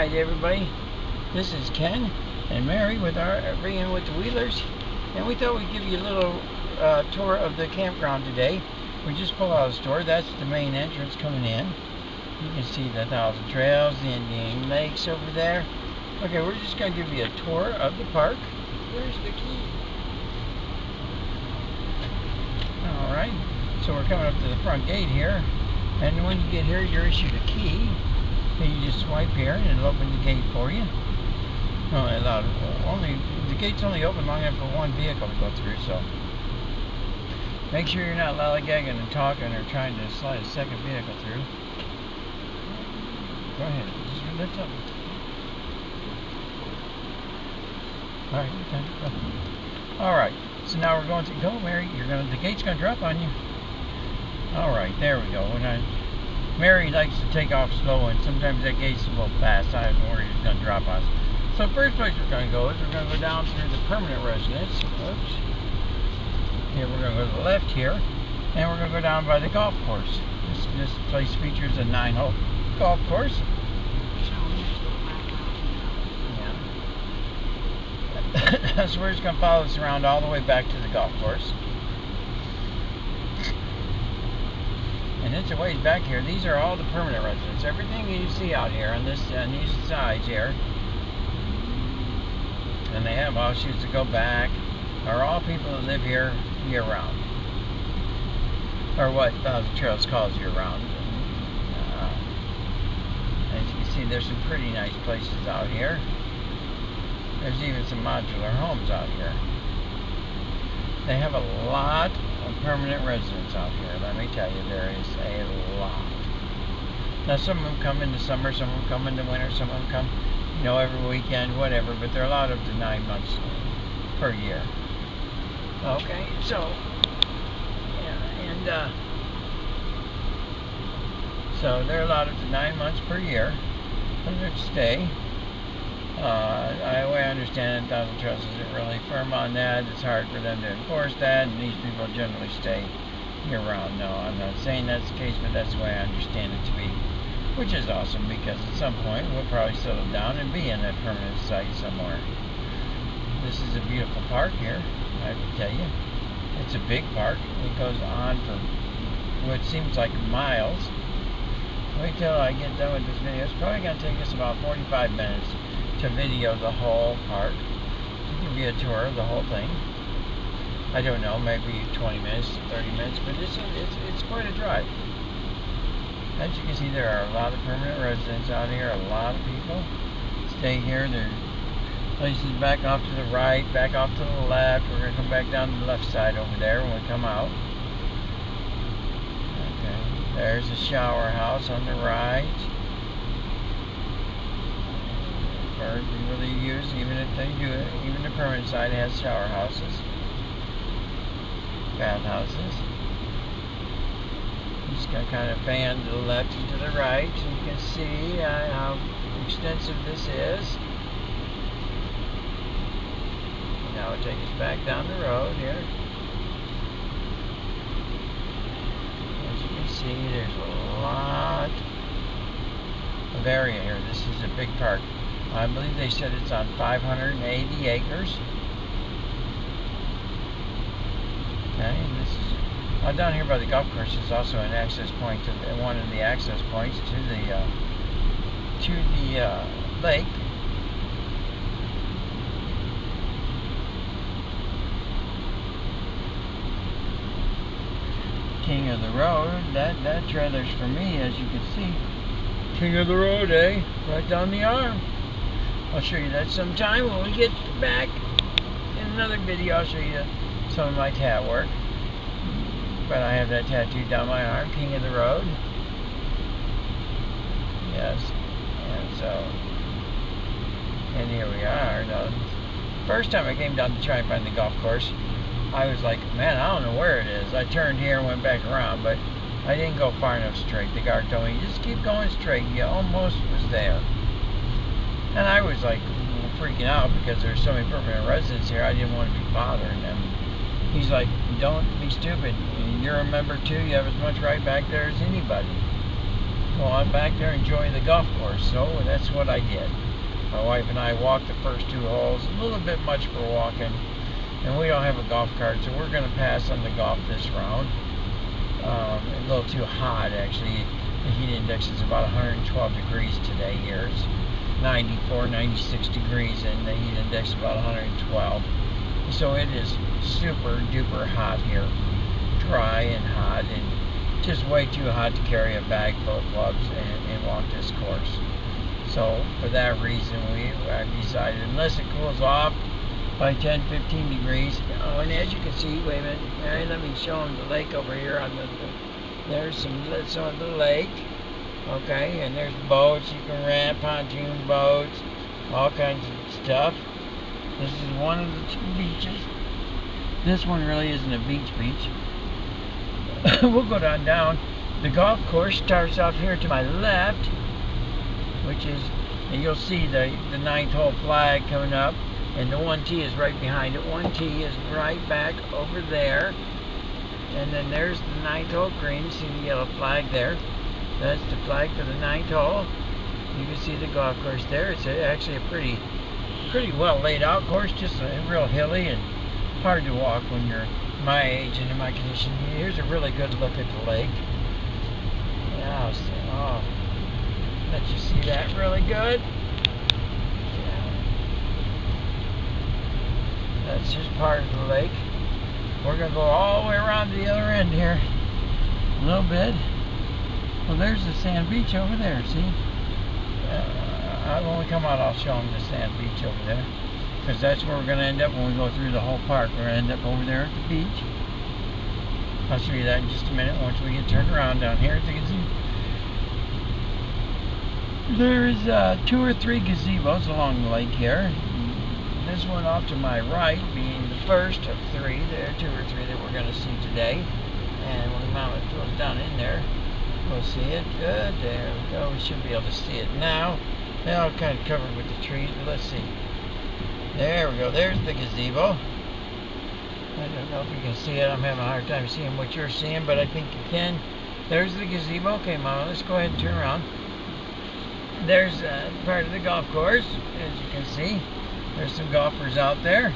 Alright everybody, this is Ken and Mary with our Ringing with the Wheelers, and we thought we'd give you a little tour of the campground today. We just pulled out of the store. That's the main entrance coming in. You can see the Thousand Trails, the Indian Lakes over there. Okay, we're just going to give you a tour of the park. Where's the key? Alright, so we're coming up to the front gate here, and when you get here you're issued a key. And you just swipe here and it'll open the gate for you. The gate's only open long enough for one vehicle to go through, so make sure you're not lollygagging and talking or trying to slide a second vehicle through. Go ahead, just lift up. Alright, Alright, so now we're going to go, Mary. The gate's gonna drop on you. Alright, there we go. Mary likes to take off slow, and sometimes that gate's a little fast. I was worried it's going to drop on us. So first place we're going to go is we're going to go down through the permanent residence. Oops. Here we're going to go to the left here, and we're going to go down by the golf course. This place features a 9-hole golf course. Yeah. So we're just going to follow this around all the way back to the golf course. And it's a ways back here. These are all the permanent residents. Everything you see out here on these sides here, and they have offshoots that go back, are all people that live here year round, or what Thousand Trails calls year round. As you can see, there's some pretty nice places out here. There's even some modular homes out here. They have a lot of permanent residents out here. Let me tell you, there is a lot. Now, some of them come in the summer, some of them come in the winter, some of them come, every weekend, whatever. But they're a lot of the 9 months per year. Okay, so so they're a lot of the 9 months per year for their stay. I understand that Thousand Trails isn't really firm on that. It's hard for them to enforce that, and these people generally stay year-round. No, I'm not saying that's the case, but that's the way I understand it to be, which is awesome, because at some point we'll probably settle down and be in a permanent site somewhere. This is a beautiful park here, I can tell you. It's a big park. It goes on for what seems like miles. Wait till I get done with this video. It's probably going to take us about 45 minutes to video the whole park, to give you a tour of the whole thing. I don't know, maybe 20 minutes, 30 minutes, but it's quite a drive. As you can see, there are a lot of permanent residents out here. A lot of people stay here. There are places back off to the right, back off to the left. We're going to come back down to the left side over there when we come out. Okay, there's a shower house on the right. We really use, even if they do it, even the permanent side has shower houses, bath houses. Just going to kind of fan to the left and to the right, so you can see how extensive this is. Now we'll take us back down the road here. As you can see, there's a lot of area here. This is a big park. I believe they said it's on 580 acres. Okay, and this is down here by the golf course is also an access point to one of the access points to the lake. King of the Road. That trailer's for me, as you can see. King of the Road, eh? Right down the arm. I'll show you that sometime when we get back in another video. I'll show you some of my tat work. But I have that tattooed down my arm, King of the Road. Yes. And here we are. Now, first time I came down to try and find the golf course, I was like, man, I don't know where it is. I turned here and went back around, but I didn't go far enough straight. The guard told me, just keep going straight. You almost was there. And I was like freaking out because there's so many permanent residents here. I didn't want to be bothering them. He's like, don't be stupid. You're a member too. You have as much right back there as anybody. Well, out back there and enjoy the golf course. So that's what I did. My wife and I walked the first 2 holes, a little bit much for walking, and we don't have a golf cart, so we're going to pass on the golf this round. A little too hot, actually. The heat index is about 112 degrees today here. It's 94, 96 degrees, and the heat index is about 112. So it is super duper hot here. Dry and hot, and just way too hot to carry a bag full of clubs and walk this course. So for that reason, I decided, unless it cools off by 10, 15 degrees. Oh, and as you can see, wait a minute, Mary, let me show them the lake over here. There's some lights on the lake. Okay, and there's boats you can rent, pontoon boats, all kinds of stuff. This is one of the 2 beaches. This one really isn't a beach. We'll go down. The golf course starts off here to my left, which is, and you'll see the 9th hole flag coming up, and the 1T is right behind it. 1T is right back over there, and then there's the 9th hole green. See the yellow flag there? That's the flag for the 9th hole. You can see the golf course there. It's actually a pretty well laid out course, just real hilly and hard to walk when you're my age and in my condition. Here's a really good look at the lake. Yeah, oh, let you see that really good. Yeah. That's just part of the lake. We're going to go all the way around to the other end here a little bit. Well, there's the sand beach over there, see? When we come out, I'll show them the sand beach over there, because that's where we're going to end up when we go through the whole park. We're going to end up over there at the beach. I'll show you that in just a minute once we get turned around down here at the gazebo. There's 2 or 3 gazebos along the lake here. This one off to my right being the first of 3. There are 2 or 3 that we're going to see today. And when Mama goes down in there, we'll see it. Good, there we go. We should be able to see it now. Now it's kind of covered with the trees, but let's see. There we go. There's the gazebo. I don't know if you can see it. I'm having a hard time seeing what you're seeing, but I think you can. There's the gazebo. Okay, Mama, let's go ahead and turn around. There's part of the golf course, as you can see. There's some golfers out there.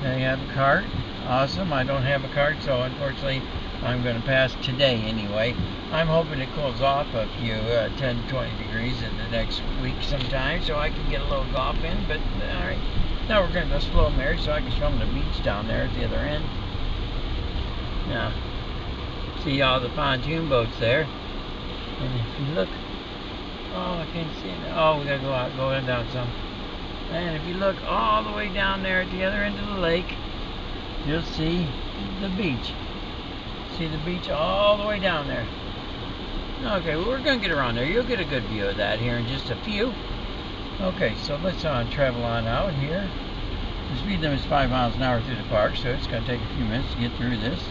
There you have a cart. Awesome. I don't have a cart, so unfortunately I'm going to pass today anyway. I'm hoping it cools off a few 10, 20 degrees in the next week sometime, so I can get a little golf in. But all right, now we're going to go slow, Mary, so I can show them the beach down there at the other end. Now, see all the pontoon boats there. And if you look, oh, I can't see it. Oh, we got to go out, go down some. And if you look all the way down there at the other end of the lake, you'll see the beach. See the beach all the way down there. Okay, well, we're going to get around there. You'll get a good view of that here in just a few. Okay, so let's travel on out here. The speed limit is 5 miles an hour through the park, so it's going to take a few minutes to get through this.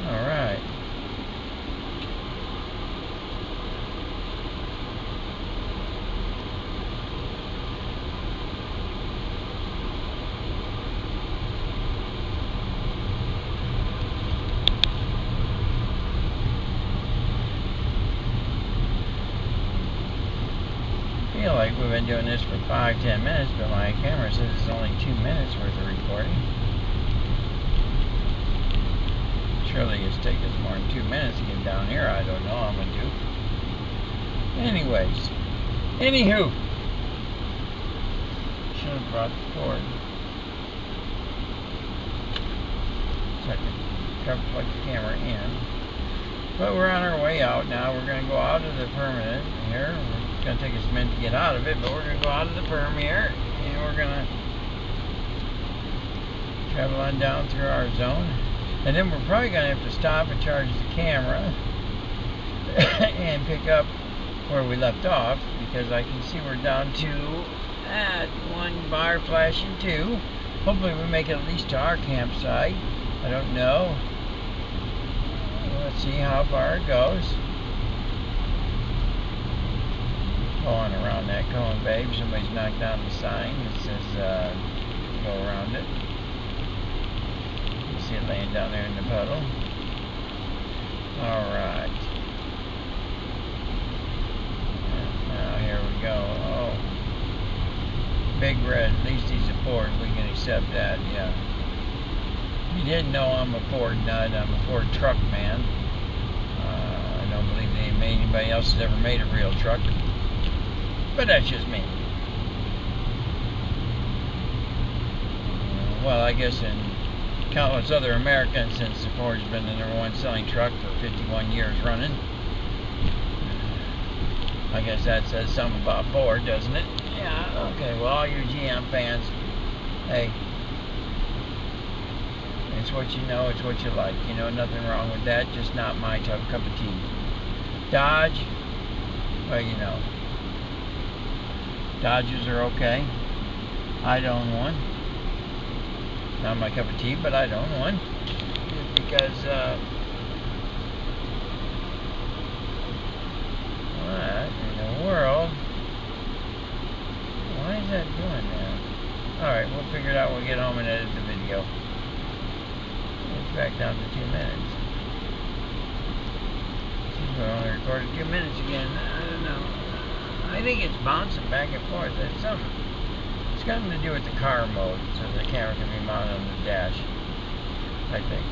All right. I feel like we've been doing this for 5-10 minutes, but my camera says it's only 2 minutes worth of recording. Surely it's taking us more than 2 minutes to get down here. I don't know. I'm gonna do. Anyways, anywho, should have brought the cord so I could plug the camera in. But we're on our way out now. We're going to go out of the permanent here. It's going to take us a minute to get out of it, but we're going to go out of the perm here, and we're going to travel on down through our zone. And then we're probably going to have to stop and charge the camera and pick up where we left off, because I can see we're down to one bar flashing 2. Hopefully we make it at least to our campsite. I don't know. Let's see how far it goes. Going around that cone, babe. Somebody's knocked down the sign that says go around it. You see it laying down there in the puddle. Alright. red. At least he's a Ford. We can accept that, yeah. You didn't know I'm a Ford nut. I'm a Ford truck man. I don't believe anybody else has ever made a real truck. But that's just me. Well, I guess in countless other Americans, since the Ford's been the #1 selling truck for 51 years running. I guess that says something about Ford, doesn't it? Yeah, okay, well, all you GM fans, hey, it's what you know, it's what you like. You know, nothing wrong with that, just not my cup of tea. Dodge, well, you know, Dodges are okay. I'd own one. Not my cup of tea, but I'd own one. Just because, what in the world? Why is that doing that? Alright, we'll figure it out when we get home and edit the video. It's back down to 2 minutes. We only recorded 2 minutes again. I don't know. I think it's bouncing back and forth. It's something. It's got something to do with the car mode, so the camera can be mounted on the dash. I think.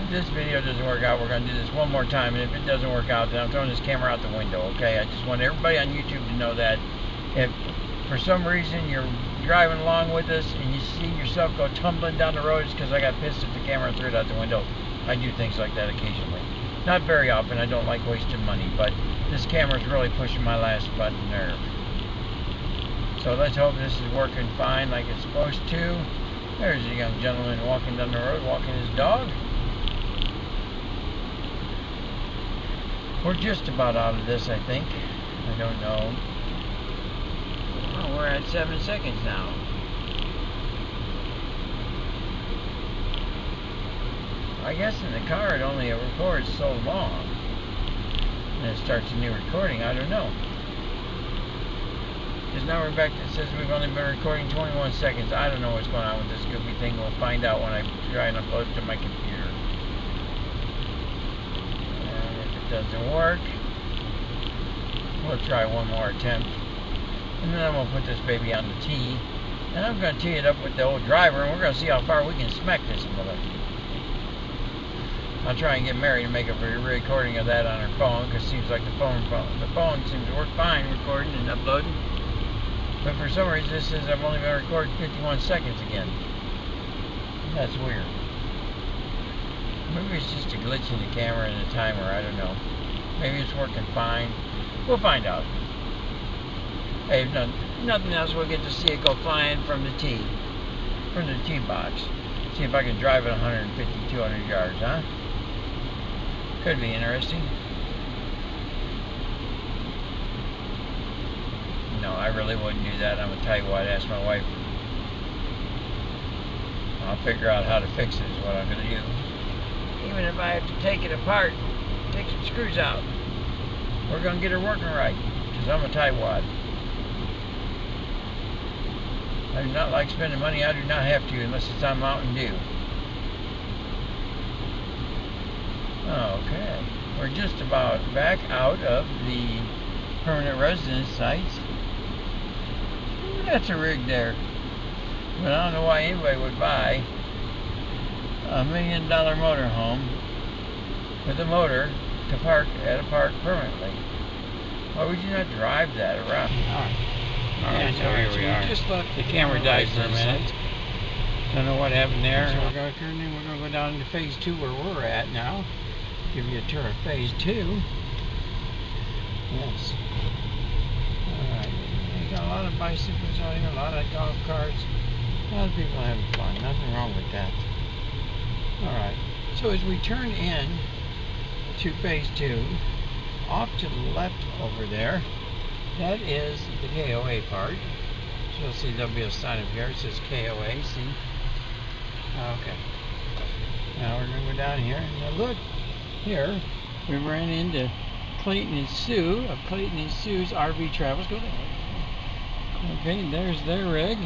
If this video doesn't work out, we're going to do this one more time, and if it doesn't work out, then I'm throwing this camera out the window, okay? I just want everybody on YouTube to know that if for some reason you're driving along with us and you see yourself go tumbling down the road, it's because I got pissed at the camera and threw it out the window. I do things like that occasionally. Not very often. I don't like wasting money, but this camera's really pushing my last button nerve. So let's hope this is working fine like it's supposed to. There's a young gentleman walking down the road, walking his dog. We're just about out of this, I think. I don't know. Oh, we're at 7 seconds now. I guess in the car it only records so long. And it starts a new recording. I don't know. Because now we're back. It says we've only been recording 21 seconds. I don't know what's going on with this goofy thing. We'll find out when I try and upload it to my computer. And if it doesn't work, we'll try one more attempt. And then I'm going to put this baby on the tee. And I'm going to tee it up with the old driver. And we're going to see how far we can smack this mother. I'll try and get Mary to make a recording of that on her phone, because it seems like the phone seems to work fine recording and uploading. But for some reason this says I've only been recording 51 seconds again. That's weird. Maybe it's just a glitch in the camera and the timer, I don't know. Maybe it's working fine. We'll find out. Hey, if nothing else, we'll get to see it go flying from the tee. From the tee box. See if I can drive it 150, 200 yards, huh? Could be interesting. No, I really wouldn't do that. I'm going to tell you what, ask my wife. I'll figure out how to fix it is what I'm going to do. Even if I have to take it apart, take some screws out, we're going to get her working right. Because I'm a tightwad. I do not like spending money I do not have to unless it's on Mountain Dew. Okay, we're just about back out of the permanent residence sites. That's a rig there. But I don't know why anybody would buy a $1 million motorhome with a motor to park at a park permanently. Why would you not drive that around? Alright, so here we are. Just left the camera died for a minute. Don't know what happened there. So we're going to go down to phase 2 where we're at now. Give you a tour of phase 2. Yes. Alright. You got a lot of bicycles out here, a lot of golf carts. A lot of people having fun. Nothing wrong with that. Alright. So as we turn in to phase 2, off to the left over there, that is the KOA part. So you'll see there'll be a sign up here. It says KOA. See? Okay. Now we're going to go down here. And now look, here we ran into Clayton and Sue of Clayton and Sue's RV Travels. Go there. Okay, there's their rig.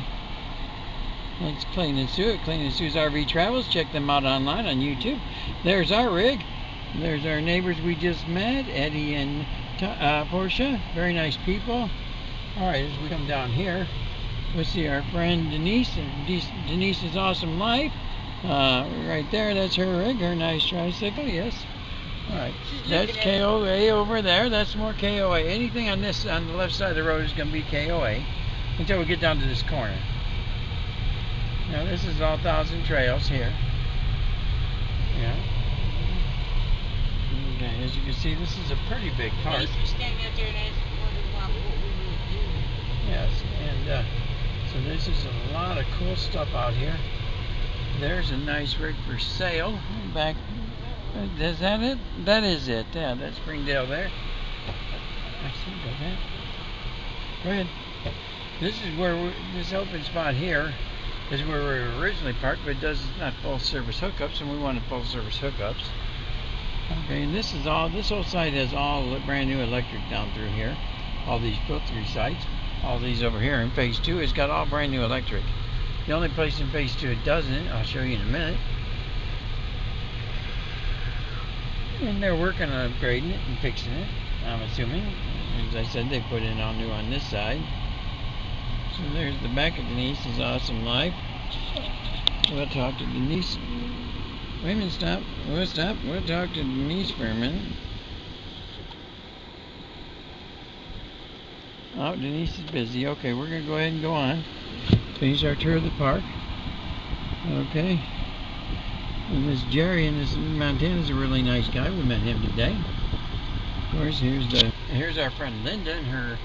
That's Clayton and Sue at Clayton and Sue's RV Travels. Check them out online on YouTube. There's our rig. There's our neighbors we just met, Eddie and Portia. Very nice people. Alright, as we come down here, we'll see our friend Denise and Denise's Awesome Life. Right there, that's her rig, her nice tricycle, yes. Alright, that's KOA over there. That's more KOA. Anything on the left side of the road is going to be KOA until we get down to this corner. Now this is all Thousand Trails here. Yeah. Okay, as you can see, this is a pretty big park. Yes, and so this is a lot of cool stuff out here. There's a nice rig for sale. Back, is that it? That is it. Yeah, that's Springdale there. I see. Go ahead. Go ahead. This is where this open spot here is where we were originally parked, but it does not full service hookups, and we wanted full service hookups. Okay, and this is all. This whole site has all brand new electric down through here. All these filtering sites. All these over here in phase 2 has got all brand new electric. The only place in phase 2 it doesn't, I'll show you in a minute. And they're working on upgrading it and fixing it, I'm assuming. As I said, they put in all new on this side. So there's the back of Denise's Awesome Life. We'll talk to Denise. Wait a minute, stop. We'll stop. We'll talk to Denise for a minute. Oh, Denise is busy. Okay, we're going to go ahead and go on. Finish our tour of the park. Okay. And this Jerry in this Montana is a really nice guy. We met him today. Of course, here's our friend Linda and her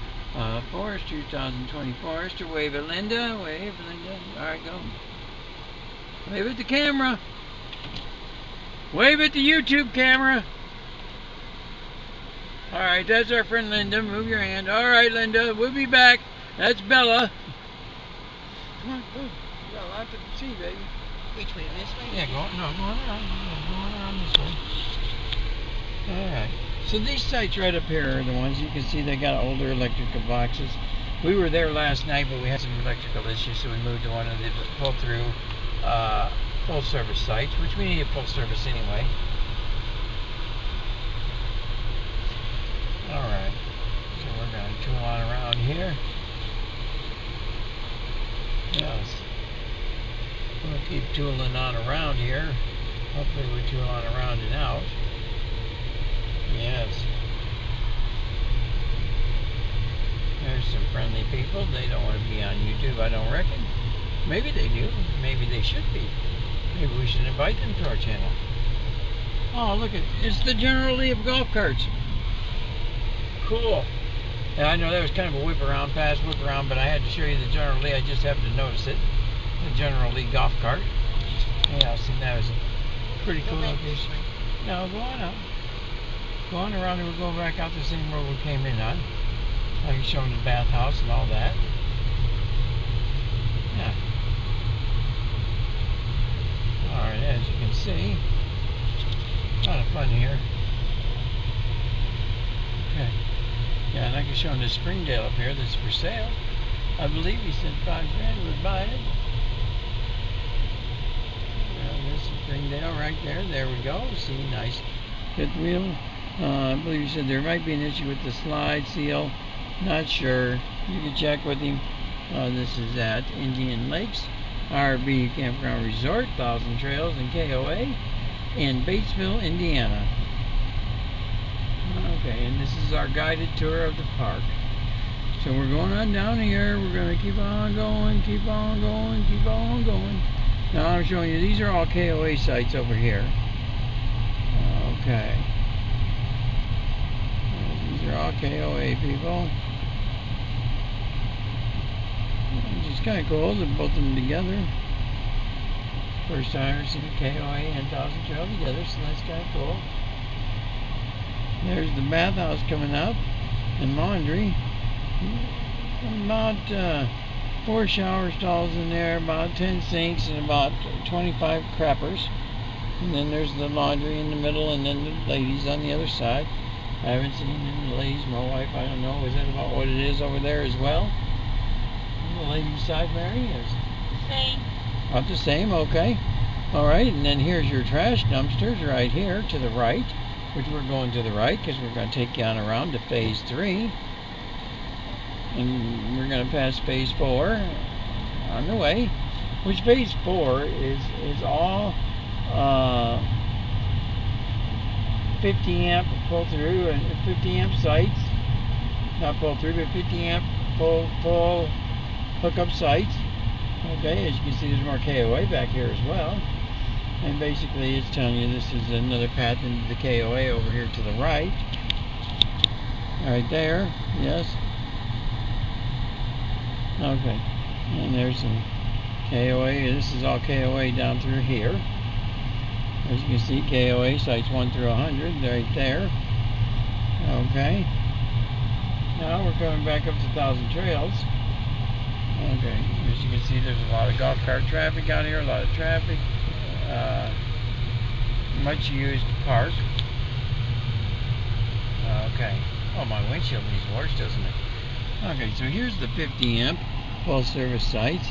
Forester 2020 Forester. Wave at Linda. Wave, Linda. All right, go. Wave at the camera. Wave at the YouTube camera. Alright, that's our friend Linda. Move your hand. Alright, Linda, we'll be back. That's Bella. Come on, go. You got a lot to see, baby. Which way? This way? Yeah, going around. Going around this way. Alright. So these sites right up here are the ones you can see they got older electrical boxes. We were there last night, but we had some electrical issues, so we moved to one of the pull-through full-service sites, which we need a full service anyway. Alright, so we're going to tool on around here. Yes. We'll keep tooling on around here. Hopefully we tool on around and out. Yes. There's some friendly people. They don't want to be on YouTube, I don't reckon. Maybe they do. Maybe they should be. Maybe we should invite them to our channel. Oh, look at it's the General Lee of golf carts. Cool. And I know that was kind of a whip around, but I had to show you the General Lee. I just happened to notice it. The General Lee golf cart. Yeah, see, that was pretty cool. No, go on up. Go on around and we'll go back out the same road we came in on. I can show them the bathhouse and all that. Yeah. Alright, as you can see, a lot of fun here. Okay. Yeah, and I can show him the Springdale up here that's for sale. I believe he said $5,000 would buy it. This is Springdale right there. There we go. See, nice fifth wheel. I believe he said there might be an issue with the slide seal. Not sure. You can check with him. This is at Indian Lakes RV Campground Resort, Thousand Trails and KOA in Batesville, Indiana. Okay, and this is our guided tour of the park. So we're going on down here. We're going to keep on going, keep on going, keep on going. Now I'm showing you, these are all KOA sites over here. Okay. These are all KOA people. Which is kind of cool to both of them together. First time I've seen KOA and Thousand Trail together, so that's kind of cool. There's the bathhouse coming up and laundry. About 4 shower stalls in there, about 10 sinks, and about 25 crappers. And then there's the laundry in the middle, and then the ladies on the other side. I haven't seen any ladies. My wife, I don't know. Is that about what it is over there as well? The ladies' side, Mary, is Same. about the same. Okay. All right. And then here's your trash dumpsters right here to the right, which we're going to the right because we're going to take you on around to phase 3. and we're going to pass phase 4 on the way, which phase 4 is all 50 amp pull through and 50 amp sites, not pull through, but 50 amp full hookup sites. Okay, as you can see, there's more KOA back here as well. And basically it's telling you this is another path into the KOA over here to the right. Right there, yes. Okay, and there's some KOA. This is all KOA down through here. As you can see, KOA sites 1 through 100 right there. Okay. Now we're coming back up to 1,000 Trails. Okay, as you can see, there's a lot of golf cart traffic out here, a lot of traffic. Much used park. Okay. Oh, my windshield needs worse, doesn't it? Okay, so here's the 50 amp full service sites.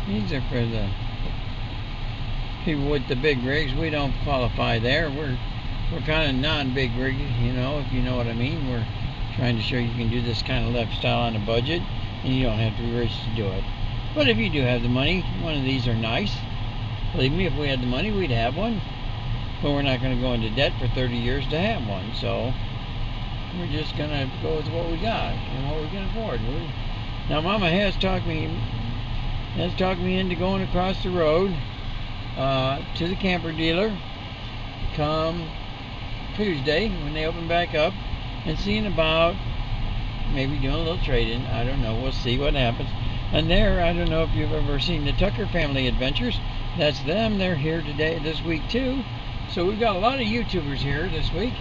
These are for the people with the big rigs. We don't qualify there. We're kind of non-big rig, you know, if you know what I mean. We're trying to show you can do this kind of lifestyle on a budget, and you don't have to be rich to do it. But if you do have the money, one of these are nice. Believe me, if we had the money, we'd have one. But we're not going to go into debt for 30 years to have one. So we're just going to go with what we got and what we can afford. Now, Mama has talked me into going across the road to the camper dealer come Tuesday when they open back up, and seeing about maybe doing a little trade-in. I don't know. We'll see what happens. And there, I don't know if you've ever seen the Tucker Family Adventures. That's them. They're here today, this week too. So we've got a lot of YouTubers here this week.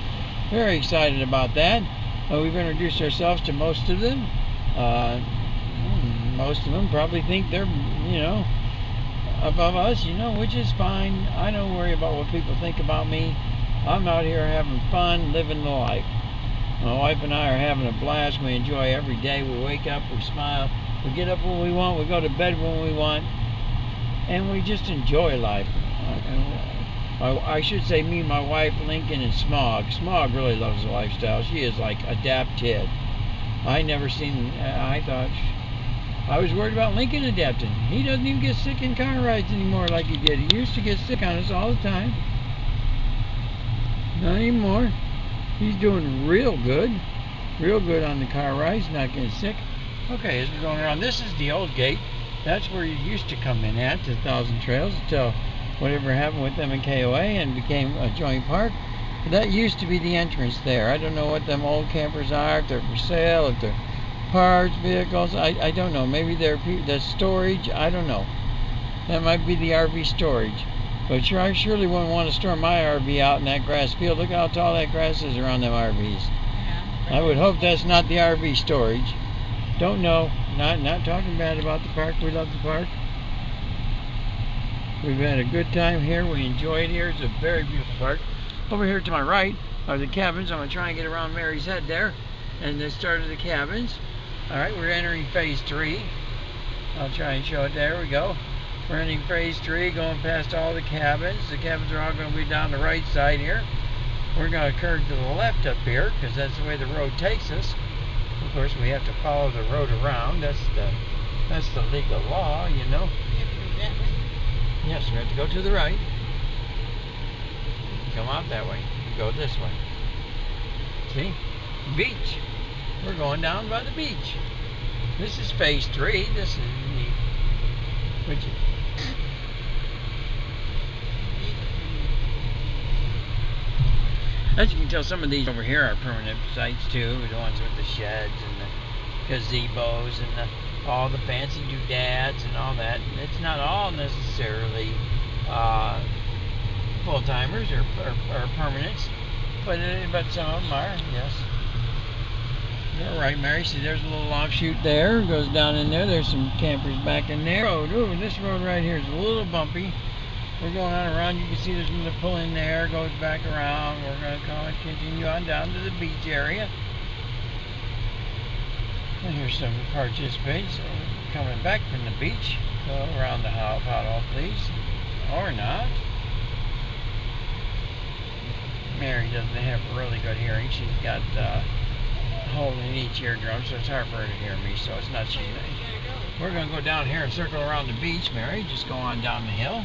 Very excited about that. We've introduced ourselves to most of them. Most of them probably think they're, you know, above us, you know, which is fine. I don't worry about what people think about me. I'm out here having fun, living the life. My wife and I are having a blast. We enjoy every day. We wake up, we smile, we get up when we want, we go to bed when we want, and we just enjoy life. I should say me, my wife, Lincoln, and Smog. Smog really loves the lifestyle. She is like adapted. I was worried about Lincoln adapting. He doesn't even get sick in car rides anymore like he did. He used to get sick on us all the time. Not anymore. He's doing real good on the car rides, not getting sick. Okay, as we're going around, this is the old gate. That's where you used to come in at, to 1,000 Trails, until whatever happened with them in KOA and became a joint park. But that used to be the entrance there. I don't know what them old campers are, if they're for sale, if they're parts, vehicles, I don't know. Maybe they're the storage, I don't know. That might be the RV storage. But sure, I surely wouldn't want to store my RV out in that grass field. Look how tall that grass is around them RVs. Yeah, I would hope that's not the RV storage. Don't know. Not talking bad about the park. We love the park. We've had a good time here. We enjoy it here. It's a very beautiful park. Over here to my right are the cabins. I'm going to try and get around Mary's head there. And the start of the cabins. Alright, we're entering phase 3. I'll try and show it. There we go. We're entering phase 3, going past all the cabins. The cabins are all going to be down the right side here. We're going to curve to the left up here, because that's the way the road takes us. Of course, we have to follow the road around. That's the legal law, you know. You have to go that way? Yes, we have to go to the right. Come out that way. You go this way. See? Beach. We're going down by the beach. This is phase 3. This is neat. As you can tell, some of these over here are permanent sites too. The ones with the sheds and the gazebos and all the fancy doodads and all that. It's not all necessarily full-timers or permanents, but some of them are, yes. You're right, Mary. See, there's a little offshoot there. It goes down in there. There's some campers back in there. Ooh, this road right here is a little bumpy. We're going on around. You can see there's another pull in there. Goes back around. We're going to continue on down to the beach area. And here's some participants coming back from the beach. Go around the pothole, please. Or not. Mary doesn't have a really good hearing. She's got holding each eardrum, so it's hard for her to hear me, so it's not cheating. We're going to go down here and circle around the beach, Mary. Just go on down the hill.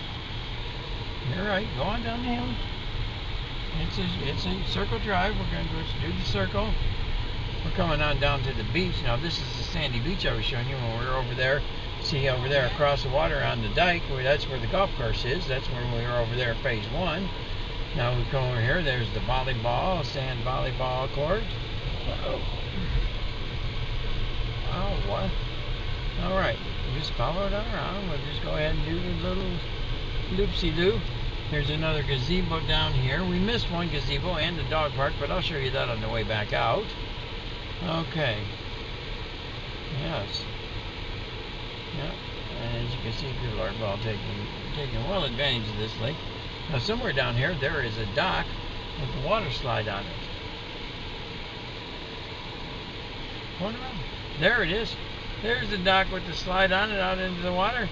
You're right. Go on down the hill. It's a circle drive. We're going to go do the circle. We're coming on down to the beach. Now, this is the sandy beach I was showing you when we were over there. See over there across the water on the dike, that's where the golf course is. That's when we were over there, phase 1. Now we come over here. There's the volleyball, sand volleyball court. Uh-oh. Oh, what? All right. Just follow it around. We'll just go ahead and do the little loopsy-loop. There's another gazebo down here. We missed one gazebo and the dog park, but I'll show you that on the way back out. Okay. Yes. Yep. And as you can see, people are well taking well advantage of this lake. Now, somewhere down here, there is a dock with a water slide on it. Going around. There it is. There's the dock with the slide on it out into the water.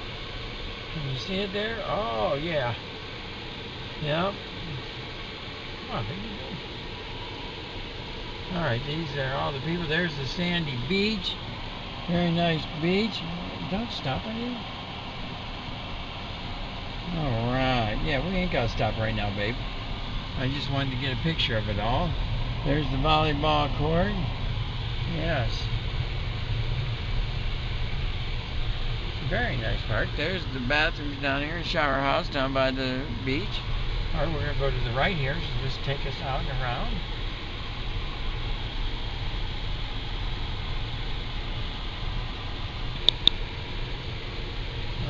Can you see it there? Oh, yeah. Yep. Oh, there you go. Alright, these are all the people. There's the sandy beach. Very nice beach. Don't stop it. Alright. Yeah, we ain't got to stop right now, babe. I just wanted to get a picture of it all. There's the volleyball court. Yes. Very nice park. There's the bathrooms down here, shower house down by the beach. Alright, we're going to go to the right here, so just take us out and around.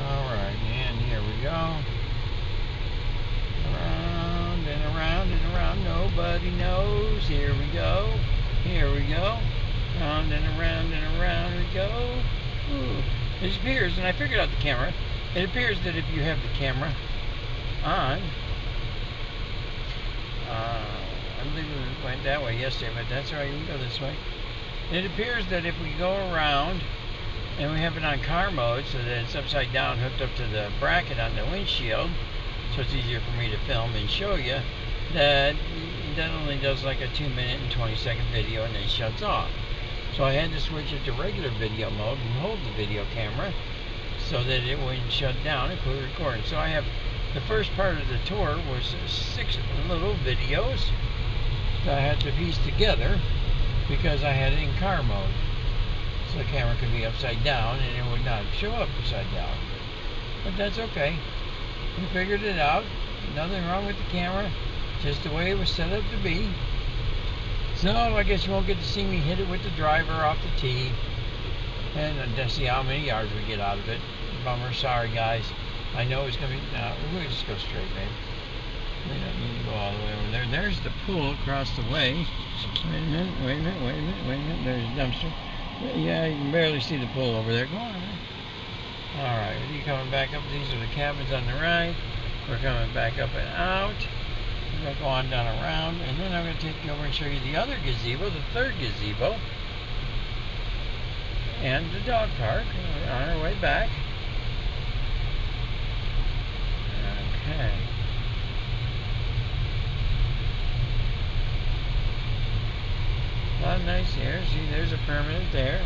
Alright, and here we go. Around and around and around, nobody knows. Here we go. Here we go. Round and around we go. Ooh. It appears, and I figured out the camera, it appears that if you have the camera on, I believe we went that way yesterday, but that's all right, we can go this way. It appears that if we go around and we have it on car mode so that it's upside down, hooked up to the bracket on the windshield, so it's easier for me to film and show you, that only does like a 2-minute and 20-second video and then shuts off. So I had to switch it to regular video mode and hold the video camera so that it wouldn't shut down and quit recording. So I have the first part of the tour was 6 little videos that I had to piece together because I had it in car mode. So the camera could be upside down and it would not show up upside down. But that's okay. We figured it out. Nothing wrong with the camera. Just the way it was set up to be. So I guess you won't get to see me hit it with the driver off the tee. And to see how many yards we get out of it. Bummer. Sorry, guys. I know it's going to be... No, we'll just go straight, babe. We don't need to go all the way over there. There's the pool across the way. Wait a minute. There's a dumpster. Yeah, you can barely see the pool over there. Go on, man. Alright, we're coming back up. These are the cabins on the right. We're coming back up and out. We're going to go on down around. And then I'm going to take you over and show you the other gazebo, the third gazebo. And the dog park on our way back. Okay. A lot of nice here. See, there's a permanent there.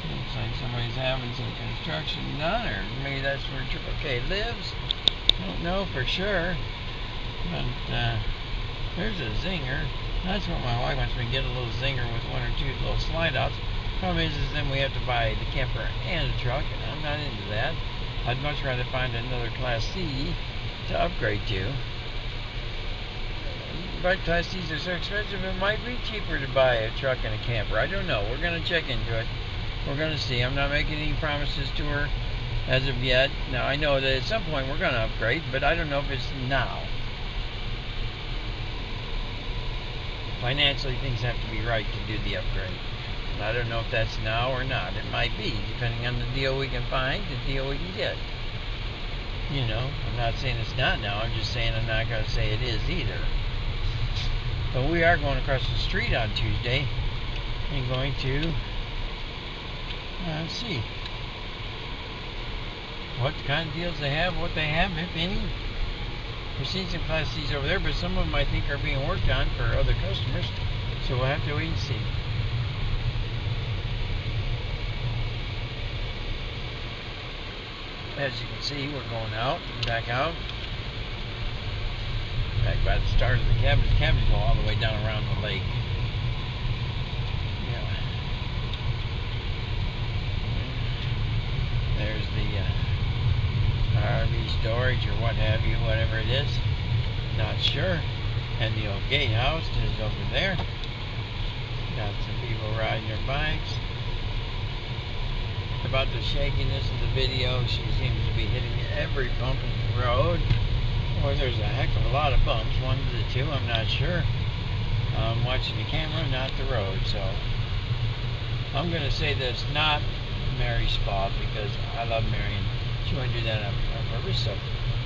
Looks like somebody's having some construction done, or maybe that's where Triple K lives. Don't know for sure. But there's a zinger. That's what my wife wants me to get, a little zinger with 1 or 2 little slide outs. Problem is then we have to buy the camper and a truck, and I'm not into that. I'd much rather find another Class C to upgrade to. But Class C's are so expensive, it might be cheaper to buy a truck and a camper. I don't know. We're going to check into it. We're going to see. I'm not making any promises to her as of yet. Now, I know that at some point we're going to upgrade, but I don't know if it's now. Financially, things have to be right to do the upgrade. And I don't know if that's now or not. It might be, depending on the deal we can find, the deal we can get. You know, I'm not saying it's not now. I'm just saying I'm not going to say it is either. But we are going across the street on Tuesday and going to, let's see. what kind of deals they have, what they have, if any. We've seen some Class C's over there, but some of them I think are being worked on for other customers. So we'll have to wait and see. As you can see, we're going out and back out. Back by the start of the cabins. The cabins go all the way down around the lake. Yeah. There's the RV storage or what have you, whatever it is. Not sure. And the old gatehouse is over there. Got some people riding their bikes. About the shakiness of the video, she seems to be hitting every bump in the road. Or there's a heck of a lot of bumps, one to the two, I'm not sure. I'm watching the camera, not the road, so I'm going to say that it's not Mary's fault because I love Mary and she wouldn't do that on purpose. So,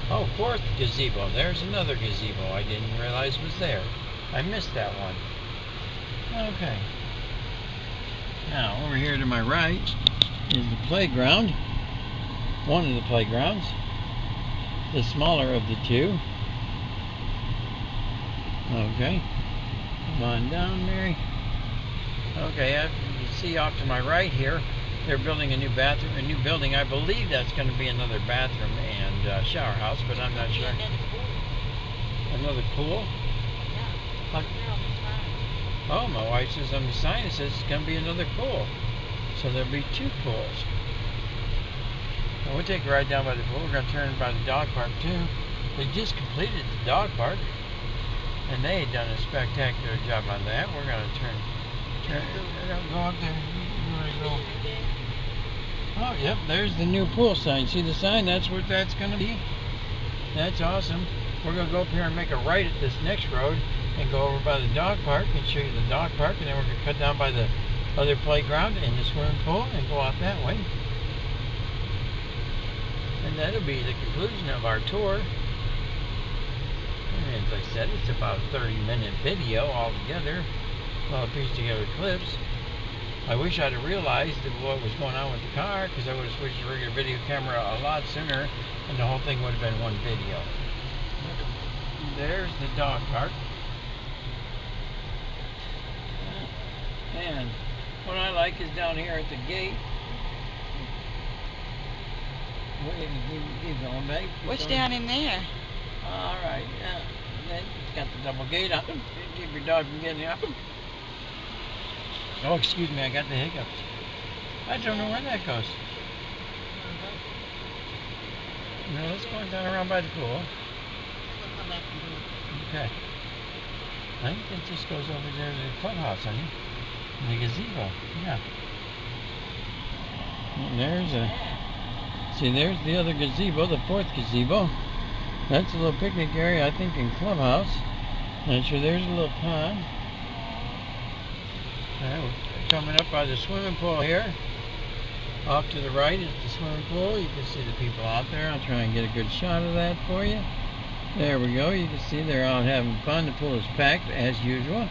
oh, fourth gazebo. There's another gazebo I didn't realize was there. I missed that one. Okay. Now, over here to my right is the playground. One of the playgrounds. The smaller of the two. Okay. Come on down, Mary. Okay, you can see off to my right here, they're building a new bathroom, a new building. I believe that's going to be another bathroom and shower house, but I'm not sure. Another pool? Yeah. Oh, my wife says on the sign it says it's going to be another pool. So there'll be two pools. And we'll take a ride down by the pool. We're going to turn by the dog park too. They just completed the dog park. And they had done a spectacular job on that. We're going to turn go up there. You want to go? Oh, yep, there's the new pool sign. See the sign? That's what that's going to be. That's awesome. We're going to go up here and make a right at this next road and go over by the dog park and show you the dog park. And then we're going to cut down by the other playground and the swimming pool and go out that way. And that'll be the conclusion of our tour. And as I said, it's about a 30-minute video altogether. Well, pieced together clips. I wish I'd have realized what was going on with the car because I would have switched to regular video camera a lot sooner and the whole thing would have been one video. There's the dog park. And what I like is down here at the gate. Keep going, babe. What's down in there? Alright, yeah. And then it's got the double gate on it. Keep your dog from getting up. Oh, excuse me, I got the hiccups. I don't know where that goes. No, let's go down around by the pool. Okay. I think it just goes over there to the clubhouse, honey. The gazebo, yeah. And there's there's the other gazebo, the fourth gazebo. That's a little picnic area, I think, in clubhouse. And so there's a little pond. Alright, we're coming up by the swimming pool here. Off to the right is the swimming pool. You can see the people out there. I'll try and get a good shot of that for you. There we go. You can see they're out having fun. The pool is packed as usual.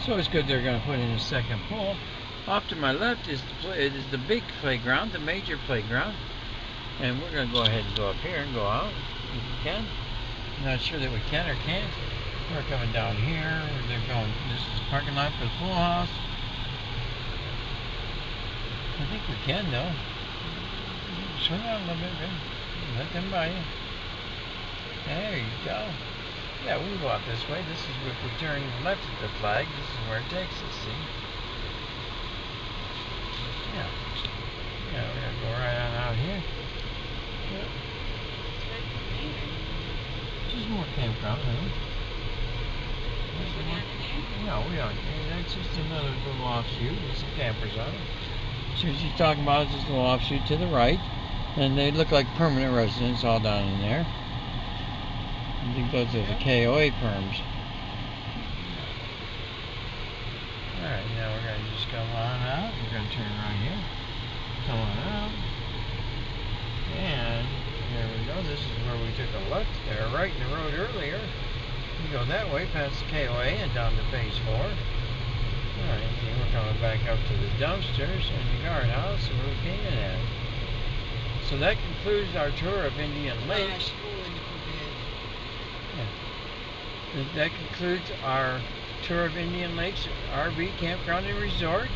So it's good they're going to put in a second pool. Off to my left is the big playground, the major playground. And we're going to go ahead and go up here and go out if we can. I'm not sure that we can or can't. We're coming down here. They're going, this is the parking lot for the pool house. I think we can though. Swing out a little bit, baby. Let them by you. There you go. Yeah, we can go out this way. This is if we turn left at the flag. This is where it takes us, see? Yeah. Yeah, we're going to go right on out here. Yep. Just more campground, honey. No, we don't. That's just another little offshoot. There's some campers on it. So she's talking about is this little offshoot to the right. And they look like permanent residents all down in there. I think those are the KOA firms. Alright, now we're going to just come on out. We're going to turn right here. Come on out. And there we go. This is where we took a left there, right in the road earlier. We go that way past the KOA and down to phase 4. Alright, we're coming back up to the dumpsters and the guardhouse where we came in at. So that concludes our tour of Indian Lakes. That concludes our tour of Indian Lakes RV Campground and Resort,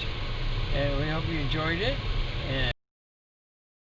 and we hope you enjoyed it. And